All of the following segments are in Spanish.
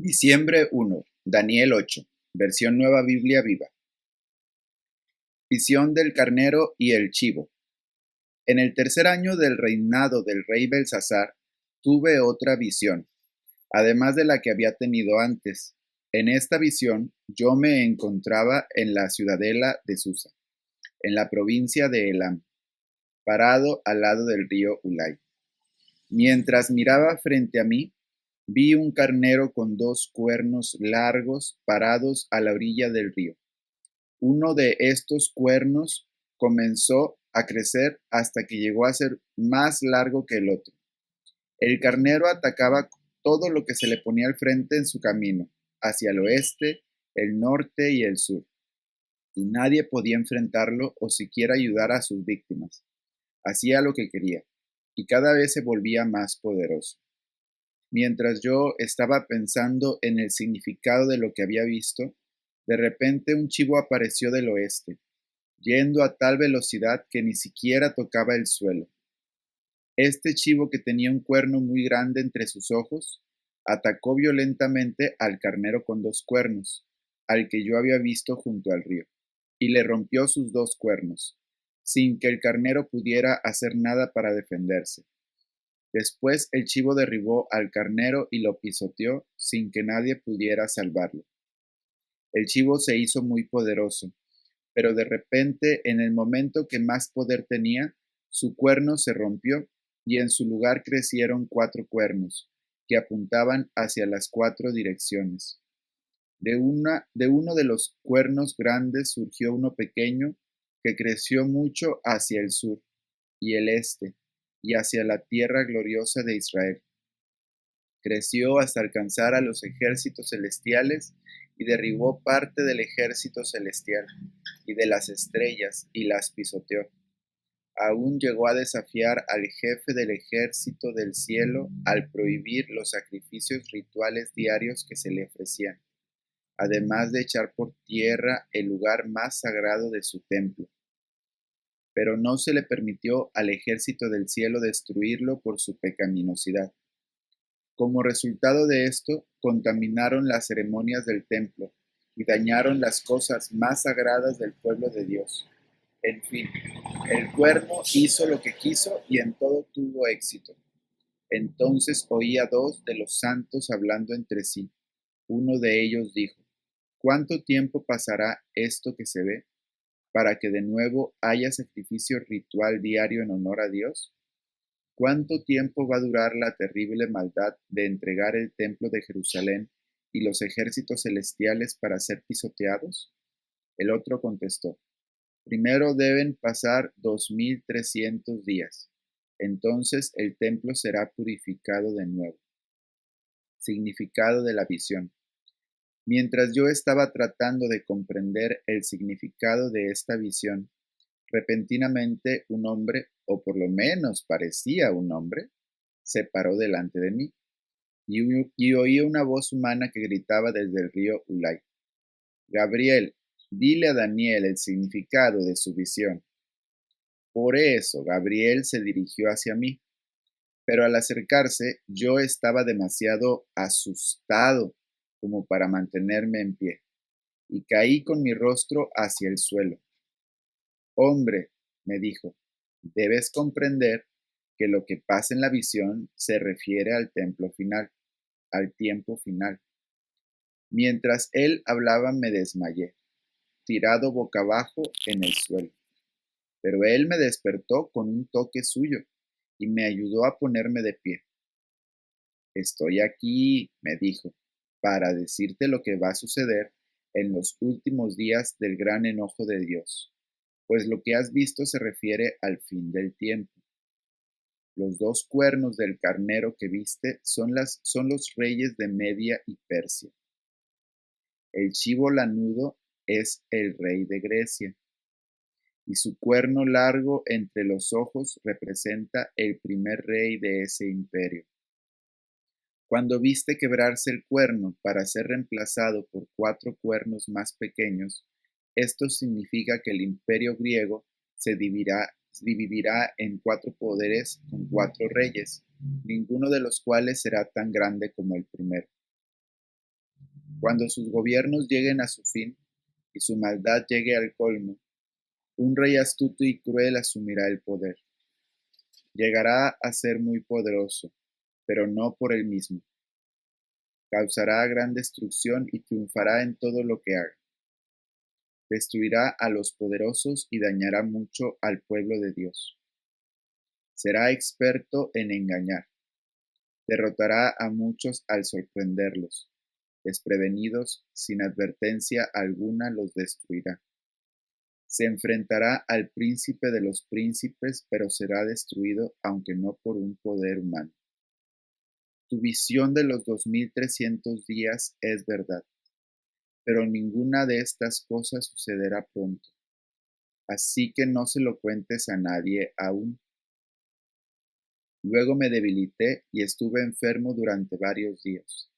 Diciembre 1, Daniel 8, versión Nueva Biblia Viva. Visión del carnero y el chivo. En el tercer año del reinado del rey Belsasar, tuve otra visión, además de la que había tenido antes. En esta visión yo me encontraba en la ciudadela de Susa, en la provincia de Elam, parado al lado del río Ulai. Mientras miraba frente a mí, vi un carnero con dos cuernos largos parados a la orilla del río. Uno de estos cuernos comenzó a crecer hasta que llegó a ser más largo que el otro. El carnero atacaba todo lo que se le ponía al frente en su camino, hacia el oeste, el norte y el sur, y nadie podía enfrentarlo o siquiera ayudar a sus víctimas. Hacía lo que quería, y cada vez se volvía más poderoso. Mientras yo estaba pensando en el significado de lo que había visto, de repente un chivo apareció del oeste, yendo a tal velocidad que ni siquiera tocaba el suelo. Este chivo, que tenía un cuerno muy grande entre sus ojos, atacó violentamente al carnero con dos cuernos, al que yo había visto junto al río, y le rompió sus dos cuernos, sin que el carnero pudiera hacer nada para defenderse. Después el chivo derribó al carnero y lo pisoteó sin que nadie pudiera salvarlo. El chivo se hizo muy poderoso, pero de repente, en el momento que más poder tenía, su cuerno se rompió y en su lugar crecieron cuatro cuernos, que apuntaban hacia las cuatro direcciones. De uno de los cuernos grandes surgió uno pequeño que creció mucho hacia el sur y el este y hacia la tierra gloriosa de Israel. Creció hasta alcanzar a los ejércitos celestiales y derribó parte del ejército celestial y de las estrellas y las pisoteó. Aún llegó a desafiar al jefe del ejército del cielo al prohibir los sacrificios rituales diarios que se le ofrecían, además de echar por tierra el lugar más sagrado de su templo. Pero no se le permitió al ejército del cielo destruirlo por su pecaminosidad. Como resultado de esto, contaminaron las ceremonias del templo y dañaron las cosas más sagradas del pueblo de Dios. En fin, el cuerno hizo lo que quiso y en todo tuvo éxito. Entonces oí a dos de los santos hablando entre sí. Uno de ellos dijo: ¿Cuánto tiempo pasará esto que se ve, para que de nuevo haya sacrificio ritual diario en honor a Dios? ¿Cuánto tiempo va a durar la terrible maldad de entregar el templo de Jerusalén y los ejércitos celestiales para ser pisoteados? El otro contestó: Primero deben pasar 2300 días. Entonces el templo será purificado de nuevo. Significado de la visión. Mientras yo estaba tratando de comprender el significado de esta visión, repentinamente un hombre, o por lo menos parecía un hombre, se paró delante de mí y oí una voz humana que gritaba desde el río Ulai: Gabriel, dile a Daniel el significado de su visión. Por eso Gabriel se dirigió hacia mí, pero al acercarse yo estaba demasiado asustado como para mantenerme en pie, y caí con mi rostro hacia el suelo. Hombre, me dijo, debes comprender que lo que pasa en la visión se refiere al templo final, al tiempo final. Mientras él hablaba me desmayé, tirado boca abajo en el suelo. Pero él me despertó con un toque suyo y me ayudó a ponerme de pie. Estoy aquí, me dijo, para decirte lo que va a suceder en los últimos días del gran enojo de Dios, pues lo que has visto se refiere al fin del tiempo. Los dos cuernos del carnero que viste son los reyes de Media y Persia. El chivo lanudo es el rey de Grecia, y su cuerno largo entre los ojos representa el primer rey de ese imperio. Cuando viste quebrarse el cuerno para ser reemplazado por cuatro cuernos más pequeños, esto significa que el imperio griego se dividirá en cuatro poderes con cuatro reyes, ninguno de los cuales será tan grande como el primero. Cuando sus gobiernos lleguen a su fin y su maldad llegue al colmo, un rey astuto y cruel asumirá el poder. Llegará a ser muy poderoso, pero no por él mismo. Causará gran destrucción y triunfará en todo lo que haga. Destruirá a los poderosos y dañará mucho al pueblo de Dios. Será experto en engañar. Derrotará a muchos al sorprenderlos. Desprevenidos, sin advertencia alguna, los destruirá. Se enfrentará al príncipe de los príncipes, pero será destruido, aunque no por un poder humano. Tu visión de los 2300 días es verdad, pero ninguna de estas cosas sucederá pronto. Así que no se lo cuentes a nadie aún. Luego me debilité y estuve enfermo durante varios días.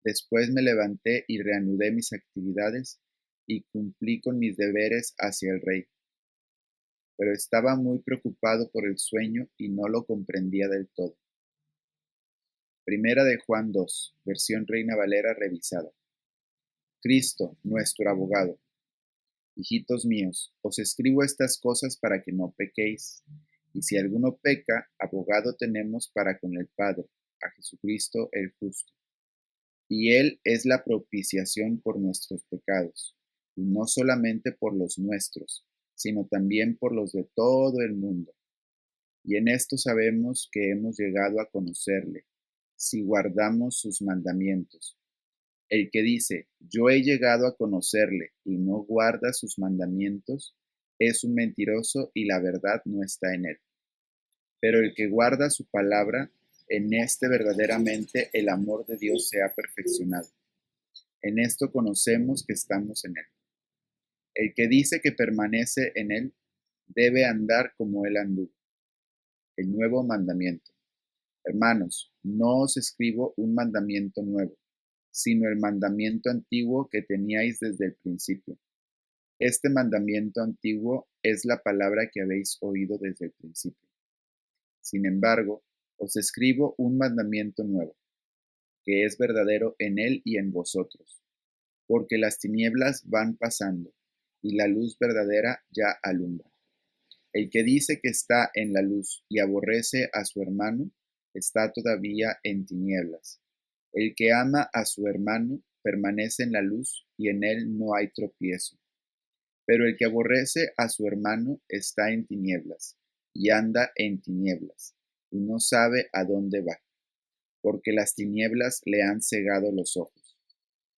Después me levanté y reanudé mis actividades y cumplí con mis deberes hacia el rey. Pero estaba muy preocupado por el sueño y no lo comprendía del todo. Primera de Juan 2, versión Reina Valera revisada. Cristo, nuestro abogado. Hijitos míos, os escribo estas cosas para que no pequéis. Y si alguno peca, abogado tenemos para con el Padre, a Jesucristo el justo. Y Él es la propiciación por nuestros pecados, y no solamente por los nuestros, sino también por los de todo el mundo. Y en esto sabemos que hemos llegado a conocerle, si guardamos sus mandamientos. El que dice, yo he llegado a conocerle y no guarda sus mandamientos, es un mentiroso y la verdad no está en él. Pero el que guarda su palabra, en este verdaderamente el amor de Dios se ha perfeccionado. En esto conocemos que estamos en él. El que dice que permanece en él, debe andar como él anduvo. El nuevo mandamiento. Hermanos, no os escribo un mandamiento nuevo, sino el mandamiento antiguo que teníais desde el principio. Este mandamiento antiguo es la palabra que habéis oído desde el principio. Sin embargo, os escribo un mandamiento nuevo, que es verdadero en él y en vosotros, porque las tinieblas van pasando, y la luz verdadera ya alumbra. El que dice que está en la luz y aborrece a su hermano, está todavía en tinieblas. El que ama a su hermano permanece en la luz y en él no hay tropiezo. Pero el que aborrece a su hermano está en tinieblas y anda en tinieblas y no sabe a dónde va, porque las tinieblas le han cegado los ojos.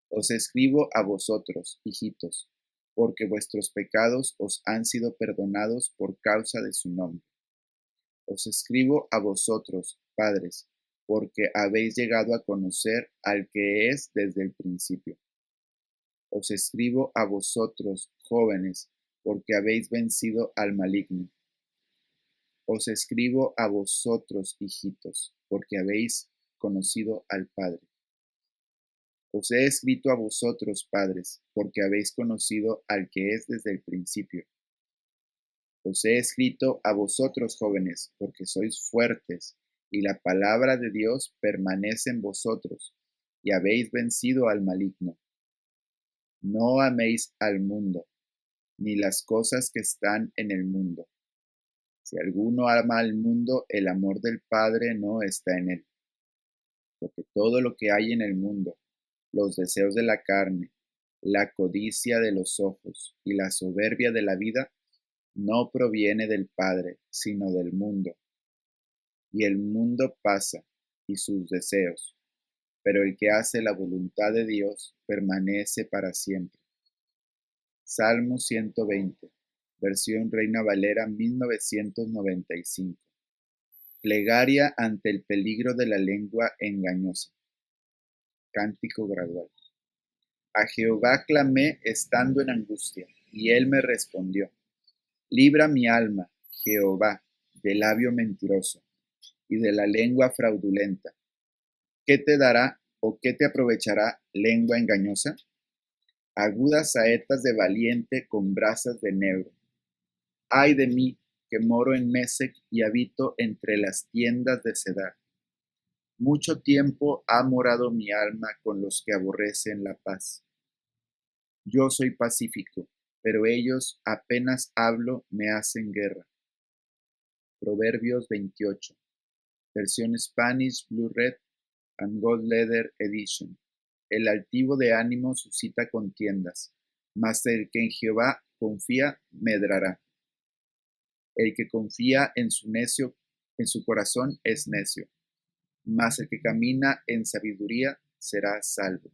Os escribo a vosotros, hijitos, porque vuestros pecados os han sido perdonados por causa de su nombre. Os escribo a vosotros, padres, porque habéis llegado a conocer al que es desde el principio. Os escribo a vosotros, jóvenes, porque habéis vencido al maligno. Os escribo a vosotros, hijitos, porque habéis conocido al Padre. Os he escrito a vosotros, padres, porque habéis conocido al que es desde el principio. Os he escrito a vosotros, jóvenes, porque sois fuertes, y la palabra de Dios permanece en vosotros, y habéis vencido al maligno. No améis al mundo, ni las cosas que están en el mundo. Si alguno ama al mundo, el amor del Padre no está en él. Porque todo lo que hay en el mundo, los deseos de la carne, la codicia de los ojos y la soberbia de la vida, no proviene del Padre, sino del mundo. Y el mundo pasa, y sus deseos, pero el que hace la voluntad de Dios permanece para siempre. Salmo 120, versión Reina Valera 1995. Plegaria ante el peligro de la lengua engañosa. Cántico gradual. A Jehová clamé estando en angustia, y él me respondió. Libra mi alma, Jehová, del labio mentiroso y de la lengua fraudulenta. ¿Qué te dará o qué te aprovechará lengua engañosa? Agudas saetas de valiente con brasas de negro. Ay de mí, que moro en Mesec y habito entre las tiendas de Cedar. Mucho tiempo ha morado mi alma con los que aborrecen la paz. Yo soy pacífico, pero ellos, apenas hablo, me hacen guerra. Proverbios 28, versión Spanish Blue Red and Gold Leather Edition. El altivo de ánimo suscita contiendas, mas el que en Jehová confía medrará. El que confía en su corazón es necio, mas el que camina en sabiduría será salvo.